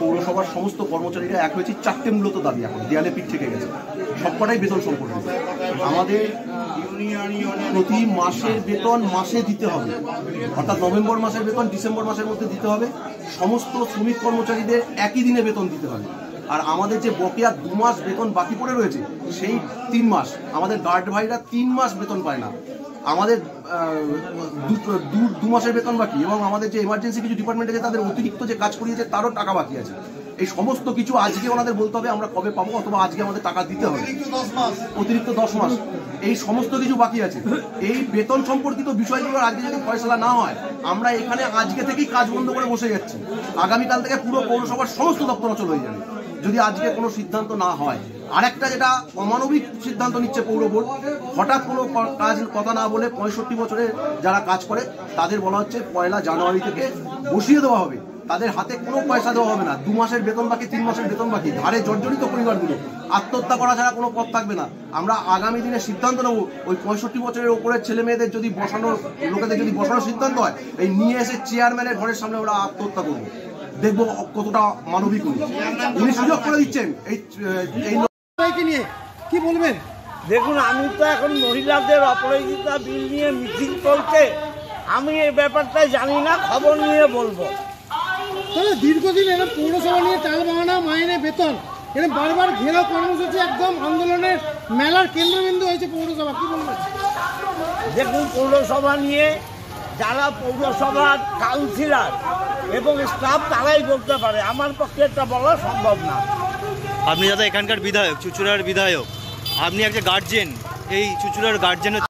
পৌরসভার সমস্ত কর্মচারীরা এক হয়েছে চারটে মূলত দাবি এখন দেয়ালে পিঠ থেকে গেছে, সবকটাই বেতন সম্পর্ক। আমাদের প্রতি মাসের বেতন মাসে দিতে হবে, অর্থাৎ নভেম্বর মাসের বেতন ডিসেম্বর মাসের মধ্যে দিতে হবে। সমস্ত শ্রমিক কর্মচারীদের একই দিনে বেতন দিতে হবে। আর আমাদের যে বকেয়া 2 মাস বেতন বাকি পড়ে রয়েছে সেই 3 মাস, আমাদের গার্ড ভাইরা 3 মাস বেতন পায় না। আমাদের 2 মাসের বেতন বাকি, এবং আমাদের যে এমার্জেন্সি কিছু ডিপার্টমেন্ট আছে তাদের অতিরিক্ত যে কাজ করিয়েছে তারও টাকা বাকি আছে। এই সমস্ত কিছু আজকে ওনাদের বলতে হবে আমরা কবে পাবো, অথবা আজকে আমাদের টাকা দিতে হবে। অতিরিক্ত 10 মাস এই সমস্ত কিছু বাকি আছে। এই বেতন সম্পর্কিত বিষয়গুলো আজকে যদি ফয়সলা না হয়, আমরা এখানে আজকে থেকেই কাজ বন্ধ করে বসে যাচ্ছি। আগামীকাল থেকে পুরো পৌরসভার সমস্ত দপ্তর অচল হয়ে যাবে যদি আজকে কোনো সিদ্ধান্ত না হয়। আরেকটা যেটা অমানবিক সিদ্ধান্ত নিচ্ছে পৌর বোর্ড, হঠাৎ কোনো কাজ কথা না বলে 65 বছরে যারা কাজ করে তাদের বলা হচ্ছে 1 জানুয়ারি থেকে বসিয়ে দেওয়া হবে, তাদের হাতে কোনো পয়সা দেওয়া হবে না। 2 মাসের বেতন বাকি, 3 মাসের বেতন বাকি, ধারে জর্জরিত পরিবারগুলো আত্মহত্যা করা ছাড়া কোনো পথ থাকবে না। আমরা আগামী দিনে সিদ্ধান্ত নেব, ওই 65 বছরের ওপরের ছেলে মেয়েদের যদি বসানোর, লোকেদের যদি বসানোর সিদ্ধান্ত হয়, এই নিয়ে এসে চেয়ারম্যানের ঘরের সামনে ওরা আত্মহত্যা করবো, দেখবো কতটা মানবিক উনি সুযোগ করে দিচ্ছেন। এই নিয়ে কি বলবেন? দেখুন, আমি তো এখন মহিলাদের অপরাজিতা বিল নিয়ে মিটিং চলছে, আমি এই ব্যাপারটা জানি না, খবর নিয়ে বলবো। দীর্ঘদিন এরকম পৌরসভা নিয়ে টাল বাহানা, মাইনে, বেতন, এরকম বারবার ঘেরাও কর্মসূচি একদম আন্দোলনের মেলার কেন্দ্রবিন্দু হয়েছে পৌরসভা, কি বলবেন? দেখুন, পৌরসভা নিয়ে যারা পৌরসভার কাউন্সিলর এবং স্টাফ তারাই বলতে পারে, আমার পক্ষে এটা বলা সম্ভব না। আপনি দাদা এখানকার বিধায়ক, চুঁচুড়ার বিধায়ক, আপনি একটা গার্জেন, এই চুঁচুড়ার গার্জেনের